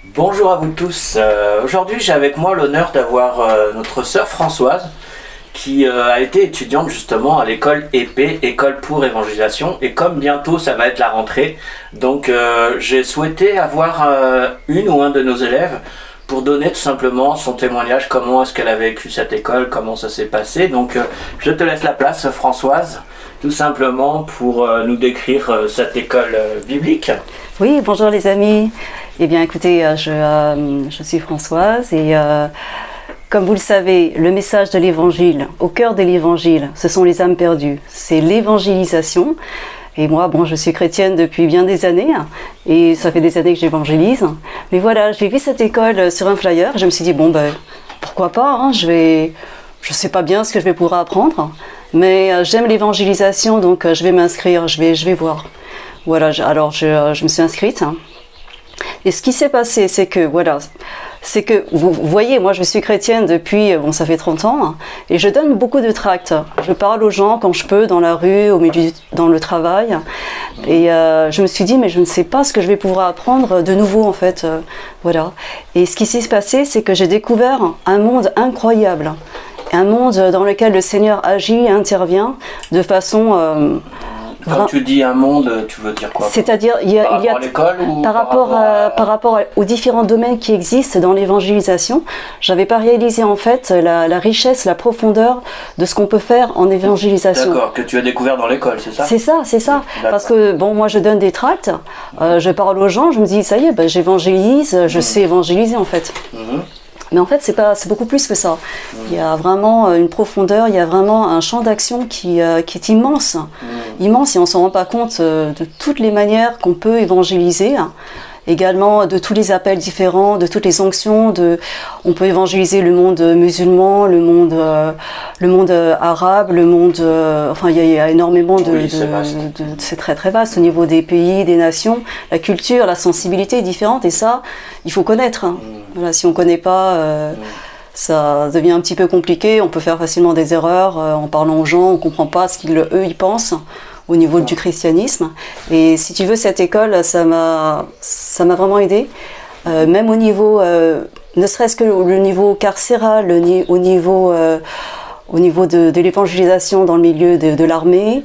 Bonjour à vous tous. Aujourd'hui, j'ai avec moi l'honneur d'avoir notre sœur Françoise qui a été étudiante justement à l'école épée, école pour évangélisation. Et comme bientôt ça va être la rentrée, donc j'ai souhaité avoir une ou un de nos élèves pour donner tout simplement son témoignage, comment est-ce qu'elle a vécu cette école, comment ça s'est passé. Donc je te laisse la place, Françoise, tout simplement pour nous décrire cette école biblique. Oui, bonjour les amis. Eh bien écoutez, je suis Françoise et comme vous le savez, le message de l'évangile, au cœur de l'évangile, ce sont les âmes perdues. C'est l'évangélisation. Et moi, bon, je suis chrétienne depuis bien des années et ça fait des années que j'évangélise. Mais voilà, j'ai vu cette école sur un flyer. Je me suis dit, bon, ben, pourquoi pas, hein, je sais pas bien ce que je vais pouvoir apprendre, mais j'aime l'évangélisation, donc je vais m'inscrire, je vais voir. Voilà, alors je me suis inscrite. Et ce qui s'est passé, c'est que, voilà, c'est que, vous voyez, moi je suis chrétienne depuis, bon, ça fait 30 ans, et je donne beaucoup de tracts. Je parle aux gens quand je peux, dans la rue, au milieu, dans le travail. Et je me suis dit, mais je ne sais pas ce que je vais pouvoir apprendre de nouveau, en fait. Voilà. Et ce qui s'est passé, c'est que j'ai découvert un monde incroyable. Un monde dans lequel le Seigneur agit et intervient de façon... Quand tu dis un monde, tu veux dire quoi? C'est-à-dire, par rapport aux différents domaines qui existent dans l'évangélisation, j'avais pas réalisé en fait la richesse, la profondeur de ce qu'on peut faire en évangélisation. D'accord, que tu as découvert dans l'école, c'est ça? C'est ça. Parce que bon, moi je donne des tracts, je parle aux gens, je me dis ça y est, ben, j'évangélise, je sais évangéliser en fait. Mais en fait, c'est beaucoup plus que ça. Il y a vraiment une profondeur, il y a vraiment un champ d'action qui est immense. Immense, et on ne s'en rend pas compte de toutes les manières qu'on peut évangéliser. Également de tous les appels différents, de toutes les onctions. On peut évangéliser le monde musulman, le monde arabe, le monde... enfin, il y a énormément c'est très très vaste au niveau des pays, des nations. La culture, la sensibilité est différente, et ça, il faut connaître. Voilà, si on ne connaît pas, ça devient un petit peu compliqué. On peut faire facilement des erreurs en parlant aux gens, on ne comprend pas ce qu'eux ils pensent au niveau du christianisme. Et si tu veux, cette école, ça m'a vraiment aidé, même au niveau, ne serait-ce que le niveau carcéral, au niveau de l'évangélisation dans le milieu de l'armée,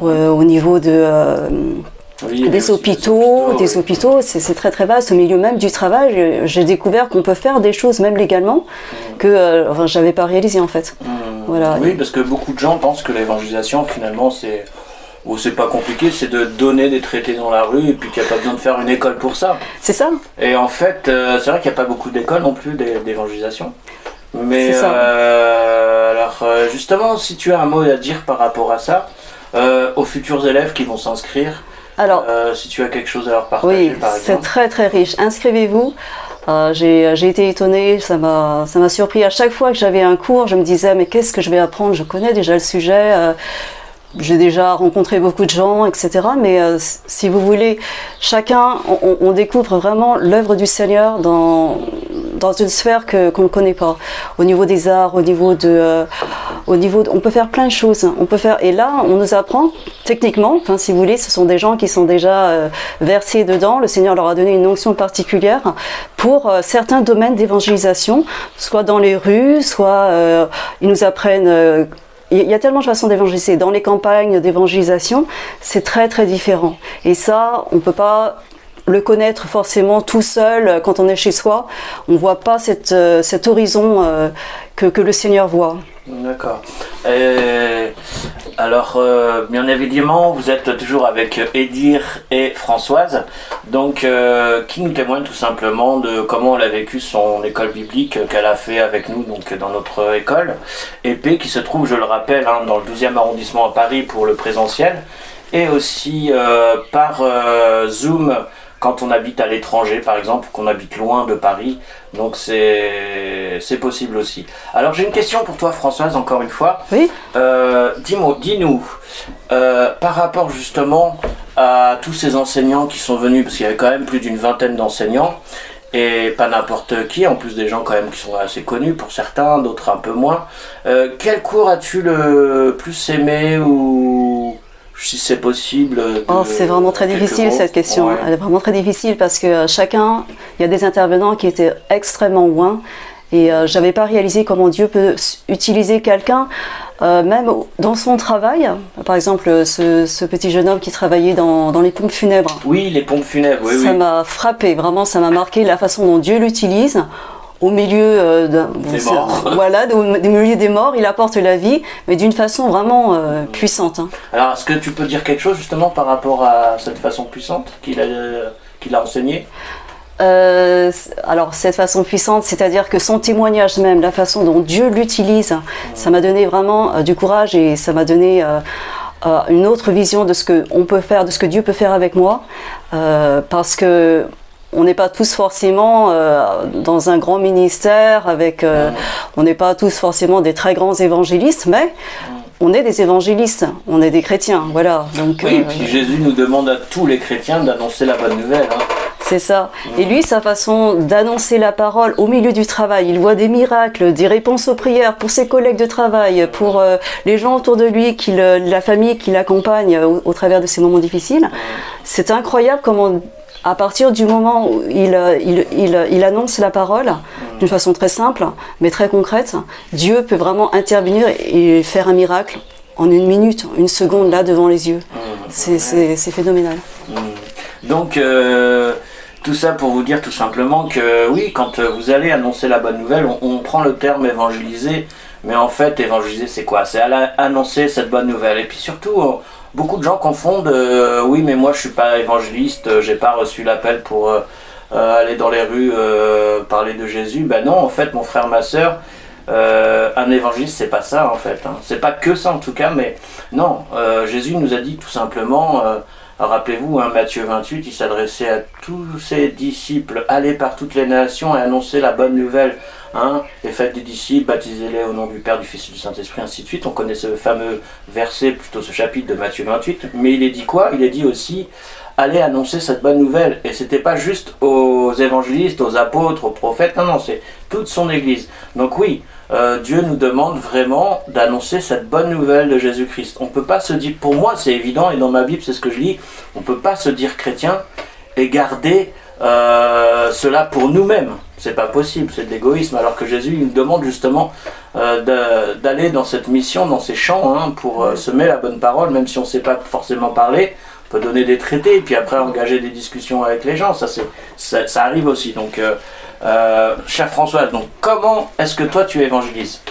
au niveau des hôpitaux, c'est très très vaste. Au milieu même du travail, j'ai découvert qu'on peut faire des choses même légalement que enfin, j'avais pas réalisé en fait. Voilà. Oui, parce que beaucoup de gens pensent que l'évangélisation finalement c'est pas compliqué, c'est de donner des traités dans la rue et puis qu'il n'y a pas besoin de faire une école pour ça. C'est ça. Et en fait, c'est vrai qu'il n'y a pas beaucoup d'écoles non plus d'évangélisation. Mais alors justement, si tu as un mot à dire par rapport à ça, aux futurs élèves qui vont s'inscrire, alors, si tu as quelque chose à leur partager, par exemple. C'est très très riche. Inscrivez-vous. J'ai été étonnée, ça m'a surpris. À chaque fois que j'avais un cours, je me disais mais qu'est-ce que je vais apprendre? Je connais déjà le sujet. J'ai déjà rencontré beaucoup de gens, etc. Mais si vous voulez, chacun, on découvre vraiment l'œuvre du Seigneur dans une sphère qu'on ne connaît pas. Au niveau des arts, on peut faire plein de choses. Et là, on nous apprend techniquement, enfin, si vous voulez, ce sont des gens qui sont déjà versés dedans. Le Seigneur leur a donné une onction particulière pour certains domaines d'évangélisation, soit dans les rues, soit ils nous apprennent... Il y a tellement de façons d'évangéliser. Dans les campagnes d'évangélisation, c'est très très différent. Et ça, on ne peut pas le connaître forcément tout seul quand on est chez soi. On ne voit pas cet horizon que le Seigneur voit. D'accord. Alors, bien évidemment, vous êtes toujours avec Edir et Françoise, donc qui nous témoigne tout simplement de comment elle a vécu son école biblique qu'elle a fait avec nous, donc dans notre école épée, qui se trouve, je le rappelle, dans le 12e arrondissement à Paris pour le présentiel, et aussi par Zoom quand on habite à l'étranger, par exemple, ou qu'on habite loin de Paris. Donc c'est possible aussi. Alors j'ai une question pour toi, Françoise, encore une fois. Oui. Dis-nous, par rapport justement à tous ces enseignants qui sont venus, parce qu'il y avait quand même plus d'une vingtaine d'enseignants, et pas n'importe qui, en plus des gens quand même qui sont assez connus pour certains, d'autres un peu moins. Quel cours as-tu le plus aimé, ou si c'est possible. C'est vraiment très difficile cette question. Ouais. Elle est vraiment très difficile parce que il y a des intervenants qui étaient extrêmement loin et j'avais pas réalisé comment Dieu peut utiliser quelqu'un, même dans son travail. Par exemple, ce petit jeune homme qui travaillait dans les pompes funèbres. Oui, les pompes funèbres, oui. Ça m'a frappé, vraiment, ça m'a marqué la façon dont Dieu l'utilise. Au milieu des morts. Voilà, au milieu des morts, il apporte la vie, mais d'une façon vraiment puissante. Hein. Alors, est-ce que tu peux dire quelque chose justement par rapport à cette façon puissante qu'il a enseignée? Alors, cette façon puissante, c'est-à-dire que son témoignage même, la façon dont Dieu l'utilise, ça m'a donné vraiment du courage et ça m'a donné une autre vision de ce qu'on peut faire, de ce que Dieu peut faire avec moi, parce que on n'est pas tous forcément dans un grand ministère, on n'est pas tous forcément des très grands évangélistes, mais on est des évangélistes, on est des chrétiens, voilà. Donc, oui, puis Jésus nous demande à tous les chrétiens d'annoncer la bonne nouvelle. Hein. C'est ça. Et lui, sa façon d'annoncer la parole au milieu du travail, il voit des miracles, des réponses aux prières pour ses collègues de travail, pour les gens autour de lui, la famille qui l'accompagne au travers de ces moments difficiles. C'est incroyable comment... À partir du moment où il annonce la parole d'une façon très simple, mais très concrète, Dieu peut vraiment intervenir et faire un miracle en une minute, une seconde, là, devant les yeux. C'est phénoménal. Donc, tout ça pour vous dire tout simplement que, oui, quand vous allez annoncer la bonne nouvelle, on prend le terme évangéliser, mais en fait, évangéliser, c'est quoi? C'est annoncer cette bonne nouvelle. Et puis surtout... Beaucoup de gens confondent, oui mais moi je suis pas évangéliste, j'ai pas reçu l'appel pour aller dans les rues parler de Jésus. Ben non, en fait mon frère, ma soeur, un évangéliste c'est pas ça en fait, hein. C'est pas que ça en tout cas, mais non, Jésus nous a dit tout simplement, rappelez-vous, hein, Matthieu 28, il s'adressait à tous ses disciples, allez par toutes les nations et annoncez la bonne nouvelle. Hein, et faites des disciples, baptisez-les au nom du Père, du Fils et du Saint-Esprit, ainsi de suite. On connaît ce fameux verset, plutôt ce chapitre de Matthieu 28, mais il est dit quoi? Il est dit aussi, allez annoncer cette bonne nouvelle. Et c'était pas juste aux évangélistes, aux apôtres, aux prophètes, non, c'est toute son Église. Donc oui, Dieu nous demande vraiment d'annoncer cette bonne nouvelle de Jésus-Christ. On peut pas se dire, pour moi c'est évident, et dans ma Bible c'est ce que je lis, on peut pas se dire chrétien et garder cela pour nous-mêmes. C'est pas possible, c'est de l'égoïsme, alors que Jésus il nous demande justement d'aller dans cette mission, dans ces champs, hein, pour semer la bonne parole, même si on ne sait pas forcément parler, on peut donner des traités, et puis après engager des discussions avec les gens, ça arrive aussi. Donc, chère Françoise, donc, comment est-ce que toi tu évangélises?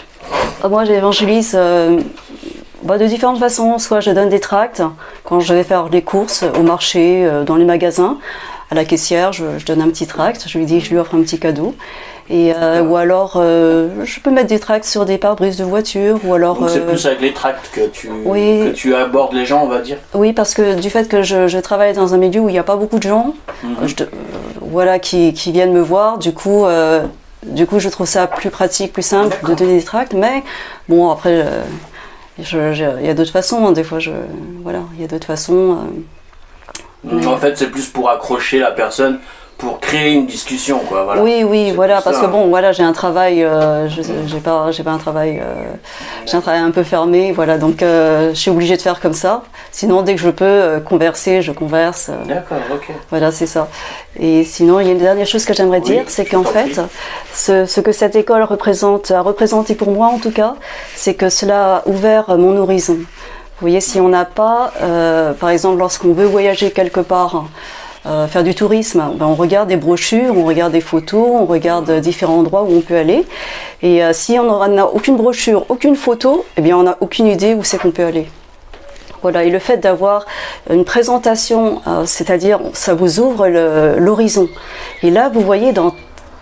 Moi j'évangélise de différentes façons, soit je donne des tracts, quand je vais faire des courses au marché, dans les magasins, à la caissière, je donne un petit tract, je lui offre un petit cadeau. Et, ou alors, je peux mettre des tracts sur des pare-brises de voiture, ou alors... Donc c'est plus avec les tracts que tu abordes les gens, on va dire? Oui, parce que du fait que je travaille dans un milieu où il n'y a pas beaucoup de gens, qui viennent me voir, du coup, je trouve ça plus pratique, plus simple de donner des tracts. Mais bon, après, il y a d'autres façons, hein, des fois, il y a d'autres façons... En fait, c'est plus pour accrocher la personne, pour créer une discussion, quoi. Voilà. Oui, voilà, parce que bon, voilà, j'ai un travail, j'ai pas un travail, j'ai un travail un peu fermé, voilà, donc je suis obligée de faire comme ça. Sinon, dès que je peux converser, je converse. D'accord, ok. Voilà, c'est ça. Et sinon, il y a une dernière chose que j'aimerais dire, c'est qu'en fait, ce que cette école a représenté pour moi en tout cas, c'est que cela a ouvert mon horizon. Vous voyez, si on n'a pas, par exemple, lorsqu'on veut voyager quelque part, faire du tourisme, on regarde des brochures, on regarde des photos, on regarde différents endroits où on peut aller. Et si on n'a aucune brochure, aucune photo, eh bien on n'a aucune idée où c'est qu'on peut aller. Voilà, et le fait d'avoir une présentation, c'est-à-dire ça vous ouvre l'horizon. Et là, vous voyez dans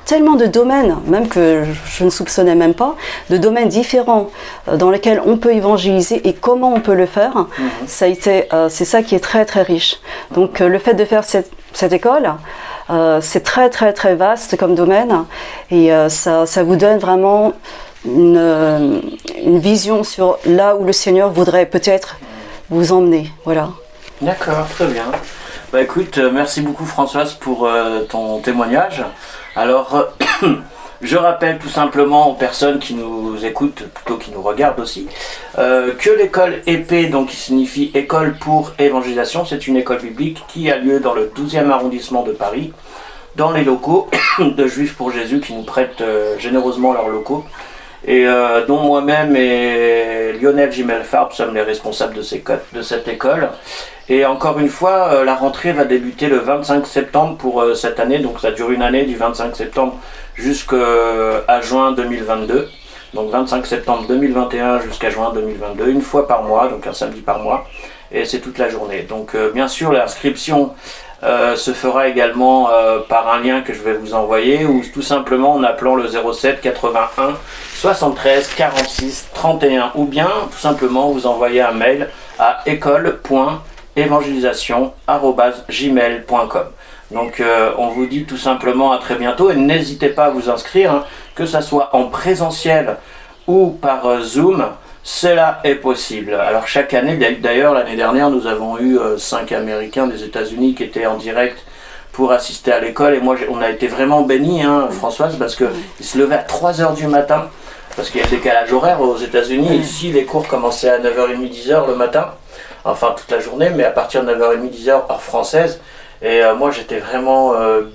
tellement de domaines, même que je ne soupçonnais même pas, de domaines différents dans lesquels on peut évangéliser et comment on peut le faire. C'est ça qui est très très riche. Donc le fait de faire cette école, c'est très très très vaste comme domaine et ça vous donne vraiment une vision sur là où le Seigneur voudrait peut-être vous emmener. Voilà. D'accord, très bien. Écoute, merci beaucoup Françoise pour ton témoignage. Alors, Je rappelle tout simplement aux personnes qui nous écoutent, plutôt qui nous regardent aussi, que l'école épée, donc qui signifie École pour Évangélisation, c'est une école biblique qui a lieu dans le 12e arrondissement de Paris, dans les locaux de Juifs pour Jésus qui nous prêtent généreusement leurs locaux, et dont moi-même et Lionel Gimel-Farb sommes les responsables de cette école. Et encore une fois, la rentrée va débuter le 25 septembre pour cette année, donc ça dure une année du 25 septembre jusqu'à juin 2022. Donc 25 septembre 2021 jusqu'à juin 2022, une fois par mois, donc un samedi par mois, et c'est toute la journée. Donc bien sûr, l'inscription se fera également par un lien que je vais vous envoyer, ou tout simplement en appelant le 07 81 73 46 31, ou bien tout simplement vous envoyez un mail à école.évangélisation@gmail.com. Donc on vous dit tout simplement à très bientôt, et n'hésitez pas à vous inscrire, hein, que ça soit en présentiel ou par Zoom, cela est possible. Alors chaque année, d'ailleurs l'année dernière nous avons eu 5 Américains des États-Unis qui étaient en direct pour assister à l'école, et moi on a été vraiment bénis, hein, Françoise, parce qu'ils se levaient à 3 h du matin, parce qu'il y a des décalage horaire aux États-Unis. Ici les cours commençaient à 9h30, 10h le matin, enfin toute la journée, mais à partir de 9h30, 10h heure française. Et moi j'étais vraiment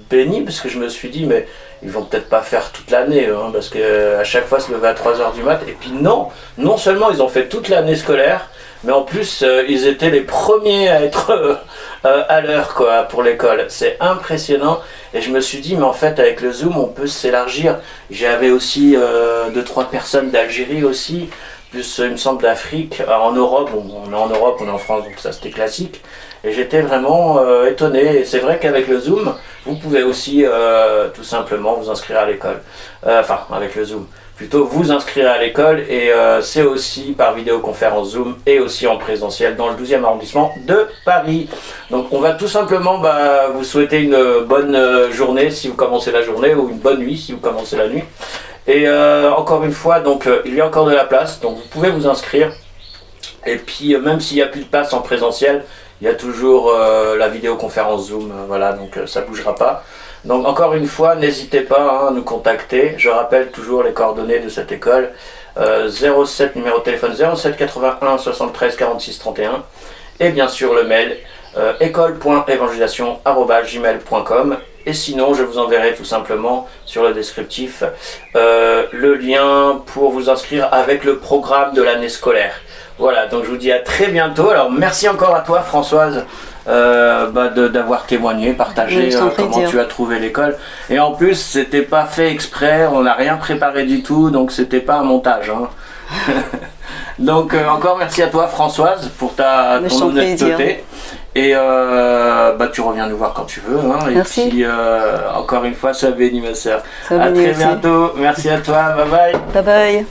béni, parce que je me suis dit, mais ils vont peut-être pas faire toute l'année, hein, parce que à chaque fois se lever à 3 h du mat. Et puis non seulement ils ont fait toute l'année scolaire, mais en plus ils étaient les premiers à être à l'heure, quoi, pour l'école. C'est impressionnant. Et je me suis dit, mais en fait avec le Zoom on peut s'élargir. J'avais aussi 2-3 personnes d'Algérie aussi, plus il me semble d'Afrique. En Europe, on est en Europe, on est en France, donc ça c'était classique. Et j'étais vraiment étonné. Et c'est vrai qu'avec le Zoom, vous pouvez aussi tout simplement vous inscrire à l'école. Enfin, avec le Zoom, plutôt vous inscrire à l'école. Et c'est aussi par vidéoconférence Zoom, et aussi en présentiel dans le 12e arrondissement de Paris. Donc on va tout simplement vous souhaiter une bonne journée si vous commencez la journée, ou une bonne nuit si vous commencez la nuit. Et encore une fois, donc il y a encore de la place, donc vous pouvez vous inscrire. Et puis même s'il n'y a plus de place en présentiel, il y a toujours la vidéoconférence Zoom, voilà, donc ça ne bougera pas. Donc encore une fois, n'hésitez pas, hein, à nous contacter. Je rappelle toujours les coordonnées de cette école, 07 numéro de téléphone 07 81 73 46 31, et bien sûr le mail école.évangélisation@gmail.com. Et sinon, je vous enverrai tout simplement sur le descriptif le lien pour vous inscrire avec le programme de l'année scolaire. Voilà, donc je vous dis à très bientôt. Alors merci encore à toi, Françoise, d'avoir témoigné, partagé comment tu as trouvé l'école. Et en plus, c'était pas fait exprès, on n'a rien préparé du tout, donc c'était pas un montage, hein. Donc encore merci à toi, Françoise, pour ton honnêteté. Et tu reviens nous voir quand tu veux, hein. Merci. Et puis encore une fois, sois bénie, ma soeur. À très bientôt. Merci à toi. Bye bye. Bye bye.